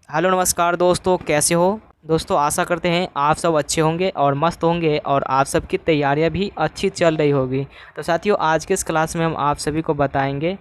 Hello नमस्कार दोस्तों, कैसे हो। दोस्तों आशा करते हैं आप सब अच्छे होंगे और मस्त होंगे और आप सबकी तैयारियां भी अच्छी चल रही होगी। तो साथियों, आज के इस क्लास में हम आप सभी को बताएंगे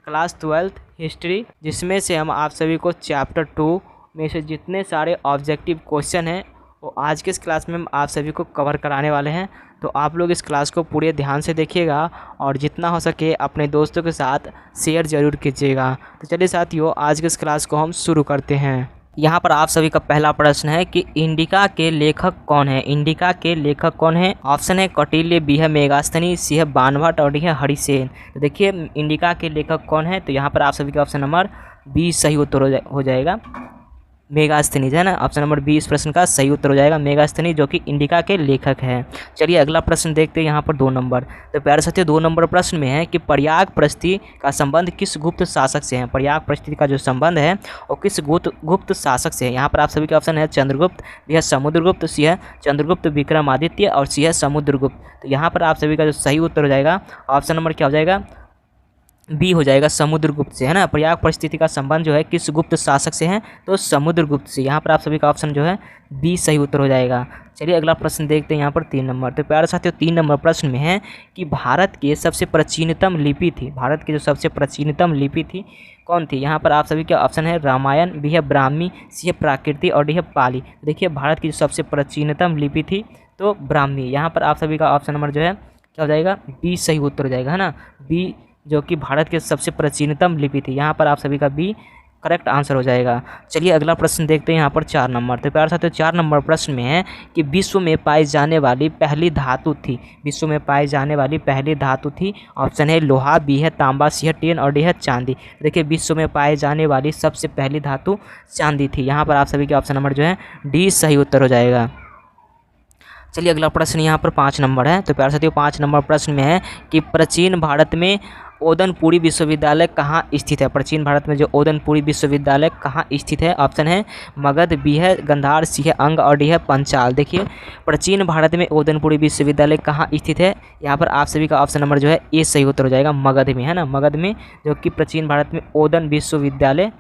क्लास 12th हिस्ट्री, जिसमें से हम आप सभी को चैप्टर 2 में से जितने सारे ऑब्जेक्टिव क्वेश्चन हैं वो आज के इस क्लास में हम आप सभी को कवर कराने वाले हैं। तो आप लोग इस क्लास को पूरे ध्यान से देखिएगा और जितना हो सके अपने दोस्तों के साथ शेयर ज़रूर कीजिएगा। तो चलिए साथियों, आज के इस क्लास को हम शुरू करते हैं। यहाँ पर आप सभी का पहला प्रश्न है कि इंडिका के लेखक कौन है। इंडिका के लेखक कौन है। ऑप्शन है कौटिल्य, बी है मेगास्थनी, सी है बाणभट्ट और डी है हरिसेन। तो देखिए इंडिका के लेखक कौन है, तो यहाँ पर आप सभी का ऑप्शन नंबर बी सही उत्तर हो जाएगा, मेगास्थनीज है ना। ऑप्शन नंबर बी इस प्रश्न का सही उत्तर हो जाएगा, मेगास्थनी, जो कि इंडिका के लेखक हैं। चलिए अगला प्रश्न देखते हैं यहाँ पर 2 नंबर। तो प्यारे साथियों, 2 नंबर प्रश्न में है कि प्रयाग प्रस्ती का संबंध किस गुप्त शासक से है। प्रयाग प्रस्ती का जो संबंध है वो किस गुप्त शासक से है। यहाँ पर आप सभी का ऑप्शन है चंद्रगुप्त, बी है समुद्रगुप्त, सी है चंद्रगुप्त विक्रमादित्य और सी है समुद्रगुप्त। तो यहाँ पर आप सभी का जो सही उत्तर हो जाएगा ऑप्शन नंबर क्या हो जाएगा, बी हो जाएगा, समुद्रगुप्त से, है ना। प्रयाग परिस्थिति का संबंध जो है किस गुप्त शासक से है, तो समुद्रगुप्त से। यहाँ पर आप सभी का ऑप्शन जो है बी सही उत्तर हो जाएगा। चलिए अगला प्रश्न देखते हैं यहाँ पर 3 नंबर। तो प्यारे साथियों, 3 नंबर प्रश्न में है कि भारत के सबसे प्राचीनतम लिपि थी। भारत की जो सबसे प्राचीनतम लिपि थी कौन थी। यहाँ पर आप सभी के ऑप्शन है रामायण, बी है ब्राह्मी, सी है प्राकृति और डी है पाली। देखिए भारत की जो सबसे प्राचीनतम लिपि थी तो ब्राह्मी। यहाँ पर आप सभी का ऑप्शन नंबर जो है क्या हो जाएगा, बी सही उत्तर हो जाएगा, है ना। बी जो कि भारत के सबसे प्राचीनतम लिपि थी। यहाँ पर आप सभी का बी करेक्ट आंसर हो जाएगा। चलिए अगला प्रश्न देखते हैं यहाँ पर 4 नंबर। तो प्यारे साथियों, 4 नंबर प्रश्न में है कि विश्व में पाई जाने वाली पहली धातु थी। विश्व में पाई जाने वाली पहली धातु थी। ऑप्शन है लोहा, बी है तांबा, सी है टिन और डी है चांदी। देखिए विश्व में पाई जाने वाली सबसे पहली धातु चांदी थी। यहाँ पर आप सभी के ऑप्शन नंबर जो है डी सही उत्तर हो जाएगा। चलिए अगला प्रश्न यहाँ पर 5 नंबर है। तो प्यारे साथियों, 5 नंबर प्रश्न में है कि प्राचीन भारत में ओदनपुरी विश्वविद्यालय कहाँ स्थित है। प्राचीन भारत में जो ओदनपुरी विश्वविद्यालय कहाँ स्थित है। ऑप्शन है मगध, बी है गंधार, सी है अंग और डी है पंचाल। देखिए प्राचीन भारत में ओदनपुरी विश्वविद्यालय कहाँ स्थित है। यहाँ पर आप सभी का ऑप्शन नंबर जो है ए सही उत्तर हो जाएगा, मगध में, है ना। मगध में जो कि प्राचीन भारत में ओदन विश्वविद्यालय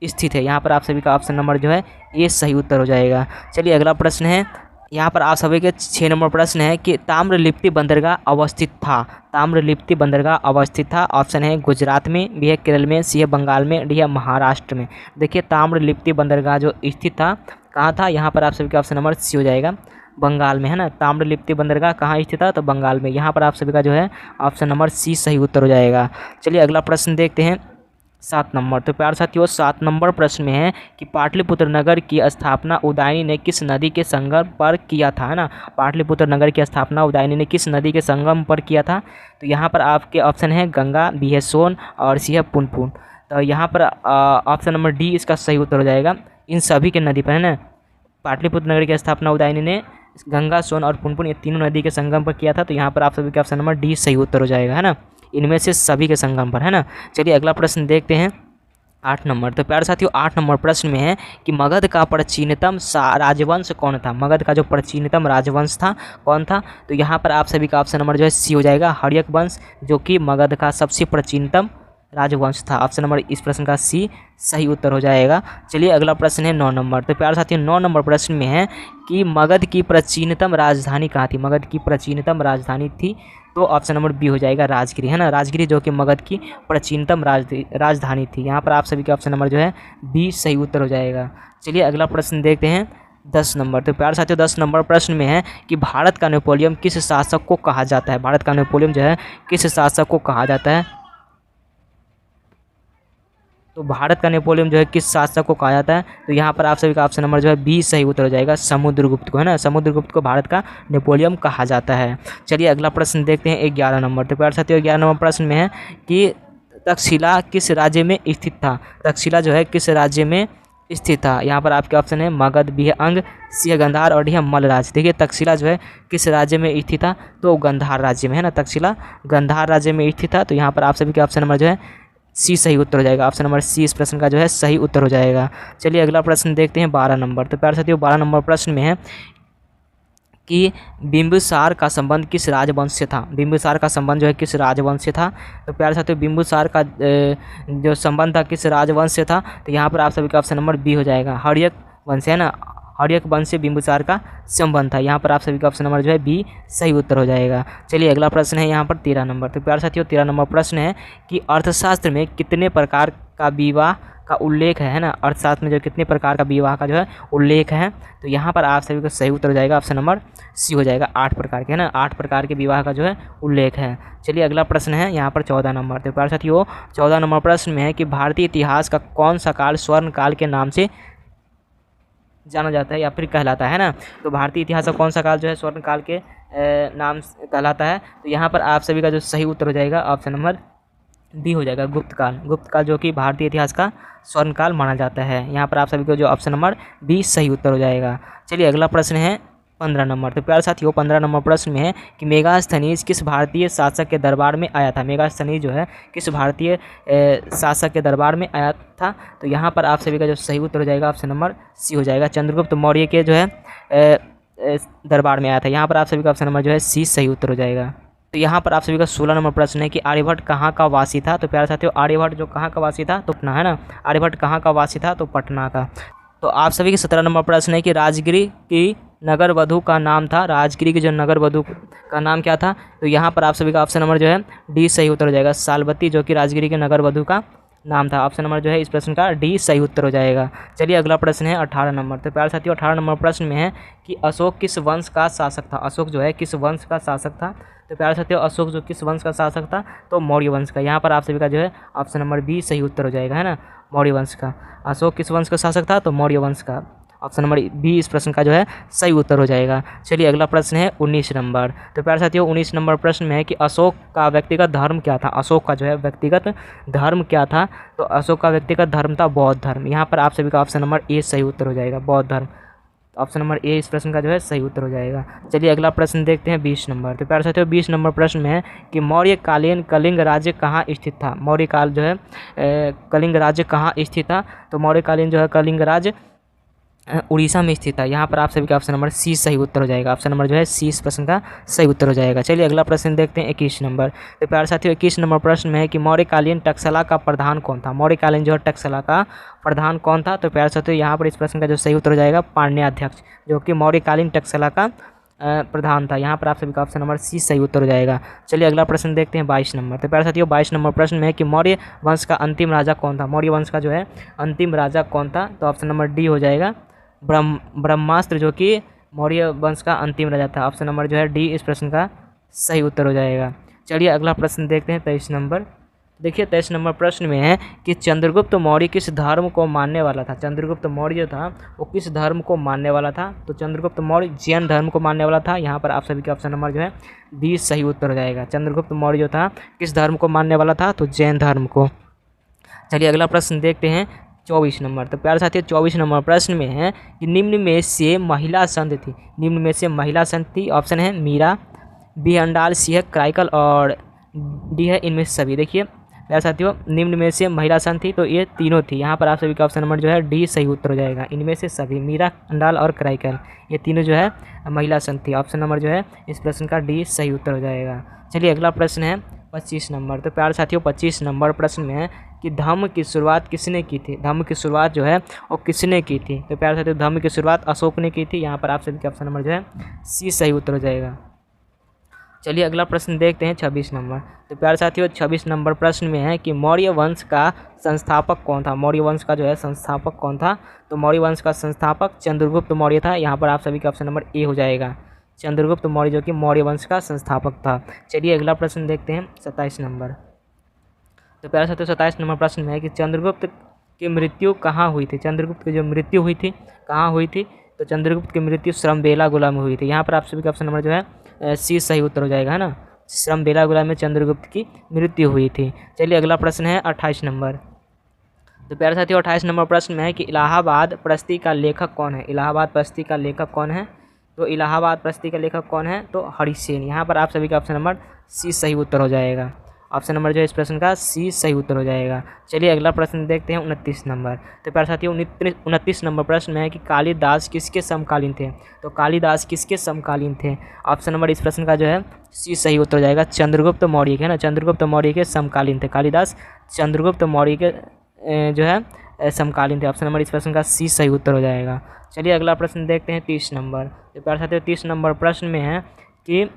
स्थित है। यहाँ पर आप सभी का ऑप्शन नंबर जो है ए सही उत्तर हो जाएगा। चलिए अगला प्रश्न है यहाँ पर आप सभी के 6 नंबर प्रश्न है कि ताम्रलिप्ति बंदरगाह अवस्थित था। ताम्रलिप्ति बंदरगाह अवस्थित था। ऑप्शन है गुजरात में, बी है केरल में, सी है बंगाल में, डी है महाराष्ट्र में। देखिए ताम्रलिप्ति बंदरगाह जो स्थित था कहाँ था। यहाँ पर आप सभी का ऑप्शन नंबर सी हो जाएगा, बंगाल में, है ना। ताम्रलिप्ति बंदरगाह कहाँ स्थित था, तो बंगाल में। यहाँ पर आप सभी का जो है ऑप्शन नंबर सी सही उत्तर हो जाएगा। चलिए अगला प्रश्न देखते हैं 7 नंबर। तो प्यारे साथियों, 7 नंबर प्रश्न में है कि पाटलिपुत्र नगर की स्थापना उदयनी ने किस नदी के संगम पर किया था, है ना। पाटलिपुत्र नगर की स्थापना उदयनी ने किस नदी के संगम पर किया था। तो यहाँ पर आपके ऑप्शन है गंगा, बी है सोन और सी है पुनपुन। तो यहाँ पर ऑप्शन नंबर डी इसका सही उत्तर हो जाएगा, इन सभी के नदी पर, है ना। पाटलिपुत्र नगर की स्थापना उदयनी ने गंगा, सोन और पुनपुन, ये तीनों नदी के संगम पर किया था। तो यहाँ पर आप सभी का ऑप्शन नंबर डी सही उत्तर हो जाएगा, है ना। इनमें से सभी के संगम पर, है ना। चलिए अगला प्रश्न देखते हैं 8 नंबर। तो प्यारे साथियों, 8 नंबर प्रश्न में है कि मगध का प्राचीनतम राजवंश कौन था। मगध का जो प्राचीनतम राजवंश था कौन था। तो यहाँ पर आप सभी का ऑप्शन नंबर जो है सी हो जाएगा, हर्यक वंश, जो कि मगध का सबसे प्राचीनतम राजवंश था। ऑप्शन नंबर इस प्रश्न का सी सही उत्तर हो जाएगा। चलिए अगला प्रश्न है 9 नंबर। तो प्यारे साथियों, 9 नंबर प्रश्न में है कि मगध की प्राचीनतम राजधानी कहाँ थी। मगध की प्राचीनतम राजधानी थी तो ऑप्शन नंबर बी हो जाएगा, राजगिरी, है ना। राजगिरी जो कि मगध की प्राचीनतम राजधानी थी। यहाँ पर आप सभी के ऑप्शन नंबर जो है बी सही उत्तर हो जाएगा। चलिए अगला प्रश्न देखते हैं 10 नंबर। तो प्यारे साथियों, 10 नंबर प्रश्न में है कि भारत का नेपोलियन किस शासक को कहा जाता है। भारत का नेपोलियन जो है किस शासक को कहा जाता है। तो भारत का नेपोलियन जो है किस शासक को कहा जाता है। तो यहाँ पर आप सभी का ऑप्शन नंबर जो है बी सही उत्तर हो जाएगा, समुद्रगुप्त को, है ना। समुद्रगुप्त को भारत का नेपोलियन कहा जाता है। चलिए अगला प्रश्न देखते हैं 11 नंबर। तो प्यारे साथियों, 11 नंबर प्रश्न में है कि तक्षशिला किस राज्य में स्थित था। तक्षशिला जो है किस राज्य में स्थित था। यहाँ पर आपके ऑप्शन है मगध, बी है अंग, सी है गंधार और डी है मलराज। देखिए तक्षशिला जो है किस राज्य में स्थित था, तो गंधार राज्य में, है ना। तक्षशिला गंधार राज्य में स्थित था। तो यहाँ पर आप सभी के ऑप्शन नंबर जो है सी सही उत्तर हो जाएगा। ऑप्शन नंबर सी इस प्रश्न का जो है सही उत्तर हो जाएगा। चलिए अगला प्रश्न देखते हैं 12 नंबर। तो प्यारे साथियों, 12 नंबर प्रश्न में है कि बिंबिसार का संबंध किस राजवंश से था। बिंबिसार का संबंध जो है किस राजवंश से था। तो प्यारे साथियों बिंबिसार का जो संबंध था किस राजवंश से था, तो यहाँ पर आप सभी का ऑप्शन नंबर बी हो जाएगा, हर्यक वंश है ना, हर्यक वंश से बिंबिसार का संबंध था। यहाँ पर आप सभी का ऑप्शन नंबर जो है बी सही उत्तर हो जाएगा। चलिए अगला प्रश्न है यहाँ पर 13 नंबर। तो प्यारे साथियों 13 नंबर प्रश्न है कि अर्थशास्त्र में कितने प्रकार का विवाह का उल्लेख है ना, अर्थशास्त्र में जो कितने प्रकार का विवाह का जो है उल्लेख है। तो यहाँ पर आप सभी का सही उत्तर हो जाएगा, ऑप्शन नंबर सी हो जाएगा, 8 प्रकार के है ना, 8 प्रकार के विवाह का जो है उल्लेख है। चलिए अगला प्रश्न है यहाँ पर 14 नंबर। तो प्यारे साथियों 14 नंबर प्रश्न में है कि भारतीय इतिहास का कौन सा काल स्वर्ण काल के नाम से जाना जाता है या फिर कहलाता है ना। तो भारतीय इतिहास का कौन सा काल जो है स्वर्ण काल के नाम से कहलाता है। तो यहाँ पर आप सभी का जो सही उत्तर हो जाएगा, ऑप्शन नंबर बी हो जाएगा, गुप्त काल। गुप्त काल जो कि भारतीय इतिहास का स्वर्ण काल माना जाता है। यहाँ पर आप सभी को जो ऑप्शन नंबर बी सही उत्तर हो जाएगा। चलिए अगला प्रश्न है 15 नंबर। तो प्यारे साथियों 15 नंबर प्रश्न में है कि मेगास्थनीज किस भारतीय शासक के दरबार में आया था। मेगास्थनीज जो है किस भारतीय शासक के दरबार में आया था। तो यहाँ पर आप सभी का जो सही उत्तर हो जाएगा, ऑप्शन नंबर सी हो जाएगा, चंद्रगुप्त मौर्य के जो है दरबार में आया था। यहाँ पर आप सभी का ऑप्शन नंबर जो है सी सही उत्तर हो जाएगा। तो यहाँ पर आप सभी का 16 नंबर प्रश्न है कि आर्यभट्ट कहाँ का वासी था। तो प्यारे साथियों आर्यभट्ट जो कहाँ का वासी था, तो पटना है ना, आर्यभट्ट कहाँ का वासी था, तो पटना का। तो आप सभी के 17 नंबर प्रश्न है कि राजगिरी की नगर वधु का नाम था, राजगिरी की जो नगर वधु का नाम क्या था। तो यहाँ पर आप सभी का ऑप्शन नंबर जो है डी सही उत्तर हो जाएगा, सालवती जो कि राजगिरी के नगर वधु का नाम था। ऑप्शन नंबर जो है इस प्रश्न का डी सही उत्तर हो जाएगा। चलिए अगला प्रश्न है 18 नंबर। तो प्यारे साथियों 18 नंबर प्रश्न में है कि अशोक किस वंश का शासक था। अशोक जो है किस वंश का शासक था। तो प्यारे साथियों अशोक जो किस वंश का शासक था, तो मौर्य वंश का। यहाँ पर आप सभी का जो है ऑप्शन नंबर बी सही उत्तर हो जाएगा, है ना, मौर्य वंश का। अशोक किस वंश का शासक था, तो मौर्य वंश का। ऑप्शन नंबर बी इस प्रश्न का जो है सही उत्तर हो जाएगा। चलिए अगला प्रश्न है 19 नंबर। तो प्यारे साथियों 19 नंबर प्रश्न में है कि अशोक का व्यक्तिगत धर्म क्या था। अशोक का जो है व्यक्तिगत धर्म क्या था। तो अशोक का व्यक्तिगत धर्म था बौद्ध धर्म। यहाँ पर आप सभी का ऑप्शन नंबर ए सही उत्तर हो जाएगा, बौद्ध धर्म। ऑप्शन नंबर ए इस प्रश्न का जो है सही उत्तर हो जाएगा। चलिए अगला प्रश्न देखते हैं 20 नंबर। तो प्यारे साथियों 20 नंबर प्रश्न में है कि मौर्यकालीन कलिंग राज्य कहाँ स्थित था। मौर्यकाल जो है कलिंग राज्य कहाँ स्थित था। तो मौर्यकालीन जो है कलिंग राज्य उड़ीसा में स्थित है। यहाँ पर आप सभी का ऑप्शन नंबर सी सही उत्तर हो जाएगा। ऑप्शन नंबर जो है सी इस प्रश्न का सही उत्तर हो जाएगा। चलिए अगला प्रश्न देखते हैं 21 नंबर। तो प्यारे साथियों 21 नंबर प्रश्न में है कि मौर्यकालीन टकसला का प्रधान कौन था। मौर्यकालीन जो है टकसला का प्रधान कौन था। तो प्यारे साथियों यहाँ पर इस प्रश्न का जो सही उत्तर हो जाएगा पांड्याध्यक्ष, जो कि मौर्यकालीन टकसला का प्रधान था। यहाँ पर आप सभी का ऑप्शन नंबर सी सही उत्तर हो जाएगा। चलिए अगला प्रश्न देखते हैं 22 नंबर। तो प्यारे साथियों 22 नंबर प्रश्न में है कि मौर्य वंश का अंतिम राजा कौन था। मौर्य वंश का जो है अंतिम राजा कौन था। तो ऑप्शन नंबर डी हो जाएगा, ब्रह्मास्त्र, जो कि मौर्य वंश का अंतिम राजा था। ऑप्शन नंबर जो है डी इस प्रश्न का सही उत्तर हो जाएगा। चलिए अगला प्रश्न देखते हैं 23 नंबर। देखिए 23 नंबर प्रश्न में है कि चंद्रगुप्त मौर्य किस धर्म को मानने वाला था। चंद्रगुप्त मौर्य जो था वो किस धर्म को मानने वाला था। तो चंद्रगुप्त मौर्य जैन धर्म को मानने वाला था। यहाँ पर आप सभी के ऑप्शन नंबर जो है डी सही उत्तर हो जाएगा। चंद्रगुप्त मौर्य जो था किस धर्म को मानने वाला था, तो जैन धर्म को। चलिए अगला प्रश्न देखते हैं 24 नंबर। तो प्यारे साथियों 24 नंबर प्रश्न में है कि निम्न में से महिला संत थी। निम्न में से महिला संत थी। ऑप्शन है मीरा, बी अंडाल, सी है क्राइकल और डी है इनमें से सभी। देखिए प्यारे साथियों निम्न में से महिला संत थी, तो ये तीनों थी। यहाँ पर आप सभी का ऑप्शन नंबर जो है डी सही उत्तर हो जाएगा। इनमें से सभी, मीरा, अंडाल और क्राइकल, ये तीनों जो है महिला संत थी। ऑप्शन नंबर जो है इस प्रश्न का डी सही उत्तर हो जाएगा। चलिए अगला प्रश्न है 25 नंबर। तो प्यारे साथियों 25 नंबर प्रश्न में है कि धम्म की शुरुआत किसने की थी। धम्म की शुरुआत जो है वो किसने की थी। तो प्यारे साथियों धम्म की शुरुआत अशोक ने की थी। यहाँ पर आप सभी का ऑप्शन नंबर जो है सी सही उत्तर हो जाएगा। चलिए अगला प्रश्न देखते हैं 26 नंबर। तो प्यारे साथियों 26 नंबर प्रश्न में है कि मौर्य वंश का संस्थापक कौन था। मौर्य वंश का जो है संस्थापक कौन था। तो मौर्य वंश का संस्थापक चंद्रगुप्त मौर्य था। यहाँ पर आप सभी का ऑप्शन नंबर ए हो जाएगा, चंद्रगुप्त मौर्य, जो कि मौर्य वंश का संस्थापक था। चलिए अगला प्रश्न देखते हैं 27 नंबर। तो प्यारे साथियों 27 नंबर प्रश्न में है कि चंद्रगुप्त की मृत्यु कहाँ हुई थी। चंद्रगुप्त की जो मृत्यु हुई थी कहाँ हुई थी। तो चंद्रगुप्त की मृत्यु श्रमबेलागोला में हुई थी। यहाँ पर आप सभी का ऑप्शन नंबर जो है सी सही उत्तर हो जाएगा, है ना, श्रमबेलागोला में चंद्रगुप्त की मृत्यु हुई थी। चलिए अगला प्रश्न है 28 नंबर। तो प्यारे साथियों 28 नंबर प्रश्न में है कि इलाहाबाद प्रस्ती का लेखक कौन है। इलाहाबाद प्रस्ती का लेखक कौन है। तो इलाहाबाद प्रस्ती का लेखक कौन है, तो हरिसेन। यहाँ पर आप सभी का ऑप्शन नंबर सी सही उत्तर हो जाएगा। ऑप्शन नंबर जो है इस प्रश्न का सी सही उत्तर हो जाएगा। चलिए अगला प्रश्न देखते हैं 29 नंबर। तो प्यारे साथियों 29 नंबर प्रश्न में है कि कालिदास किसके समकालीन थे। तो कालिदास किसके समकालीन थे। ऑप्शन नंबर इस प्रश्न का जो है सी सही उत्तर हो जाएगा। चंद्रगुप्त मौर्य के, है ना, चंद्रगुप्त मौर्य के समकालीन थे कालिदास, चंद्रगुप्त मौर्य के जो है समकालीन थे। ऑप्शन नंबर इस प्रश्न का सी सही उत्तर हो जाएगा। चलिए अगला प्रश्न देखते हैं 30 नंबर। तो प्यारे साथियों 30 नंबर प्रश्न में है कि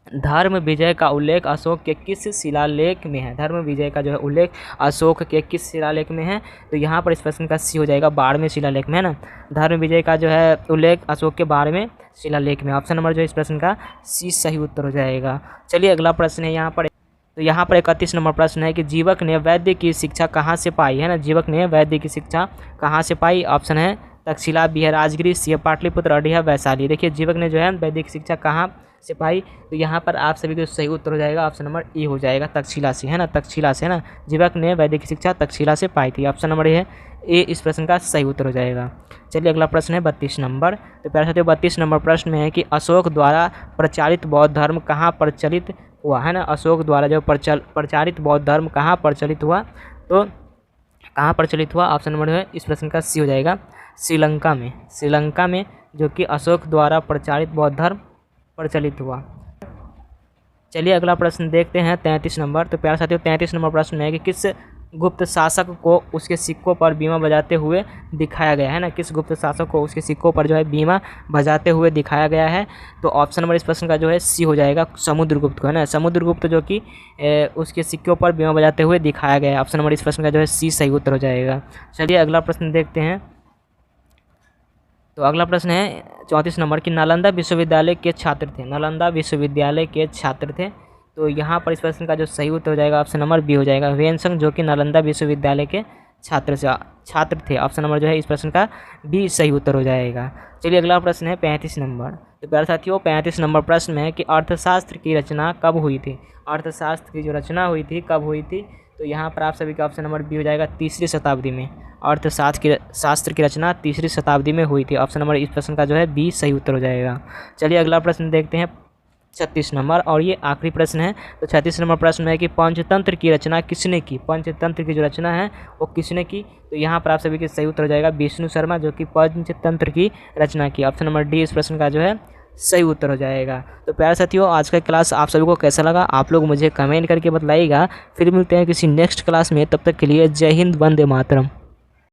धर्म विजय का उल्लेख अशोक के किस शिलालेख में है। धर्म विजय का जो है उल्लेख अशोक के किस शिलालेख में है। तो यहाँ पर इस प्रश्न का सी हो जाएगा, बारहवें शिलालेख में, है ना। धर्म विजय का जो है उल्लेख अशोक के 12वें शिलालेख में। ऑप्शन नंबर जो है इस प्रश्न का सी सही उत्तर हो जाएगा। चलिए अगला प्रश्न है यहाँ पर। तो यहाँ पर 31 नंबर प्रश्न है कि जीवक ने वैद्य की शिक्षा कहाँ से पाई, है ना। जीवक ने वैद्य की शिक्षा कहाँ से पाई। ऑप्शन है तक्षशिला, बिहार, राजगिरी, सी पाटलिपुत्र, अड़िया, वैशाली। देखिए जीवक ने जो है वैद्य की शिक्षा कहाँ से पाई। तो यहाँ पर आप सभी को सही उत्तर हो जाएगा, ऑप्शन नंबर ए हो जाएगा, तक्षशिला से, है ना, तक्षशिला से, है ना। जीवक ने वैदिक शिक्षा तक्षशिला से पाई थी। ऑप्शन नंबर ए इस प्रश्न का सही उत्तर हो जाएगा। चलिए अगला प्रश्न है 32 नंबर। तो प्यारे साथियों 32 नंबर प्रश्न में है कि अशोक द्वारा प्रचारित बौद्ध धर्म कहाँ प्रचलित हुआ, है ना। अशोक द्वारा जो प्रचारित बौद्ध धर्म कहाँ प्रचलित हुआ, तो कहाँ प्रचलित हुआ। ऑप्शन नंबर है इस प्रश्न का सी हो जाएगा, श्रीलंका में। श्रीलंका में जो कि अशोक द्वारा प्रचारित बौद्ध धर्म प्रचलित हुआ। चलिए अगला प्रश्न देखते हैं 33 नंबर। तो प्यारे साथियों 33 नंबर प्रश्न में है कि किस गुप्त शासक को उसके सिक्कों पर बीमा बजाते हुए दिखाया गया है, ना। किस गुप्त शासक को उसके सिक्कों पर जो है बीमा बजाते हुए दिखाया गया है। तो ऑप्शन नंबर इस प्रश्न का जो है सी हो जाएगा, समुद्रगुप्त को, है ना। समुद्रगुप्त जो कि उसके सिक्कों पर बीमा बजाते हुए दिखाया गया है। ऑप्शन नंबर इस प्रश्न का जो है सी सही उत्तर हो जाएगा। चलिए अगला प्रश्न देखते हैं। तो अगला प्रश्न है 34 नंबर की नालंदा विश्वविद्यालय के छात्र थे। नालंदा विश्वविद्यालय के छात्र थे। तो यहाँ पर इस प्रश्न का जो सही उत्तर हो जाएगा ऑप्शन नंबर बी हो जाएगा, वेनसंग, जो कि नालंदा विश्वविद्यालय के छात्र थे। ऑप्शन नंबर जो है इस प्रश्न का बी सही उत्तर हो जाएगा। चलिए अगला प्रश्न है 35 नंबर। तो प्यारे साथियों 35 नंबर प्रश्न में है कि अर्थशास्त्र की रचना कब हुई थी। अर्थशास्त्र की जो रचना हुई थी कब हुई थी। तो यहाँ पर आप सभी का ऑप्शन नंबर बी हो जाएगा, तीसरी शताब्दी में। अर्थशास्त्र की रचना तीसरी शताब्दी में हुई थी। ऑप्शन नंबर इस प्रश्न का जो है बी सही उत्तर हो जाएगा। चलिए अगला प्रश्न देखते हैं 36 नंबर, और ये आखिरी प्रश्न है। तो 36 नंबर प्रश्न में है कि पंचतंत्र की रचना किसने की। पंचतंत्र की जो रचना है वो किसने की। तो यहाँ पर आप सभी के सही उत्तर हो जाएगा, विष्णु शर्मा, जो कि पंचतंत्र की रचना की। ऑप्शन नंबर डी इस प्रश्न का जो है सही उत्तर हो जाएगा। तो प्यारे साथियों आज का क्लास आप सभी को कैसा लगा आप लोग मुझे कमेंट करके बताइएगा। फिर मिलते हैं किसी नेक्स्ट क्लास में, तब तक के लिए जय हिंद, वंदे मातरम।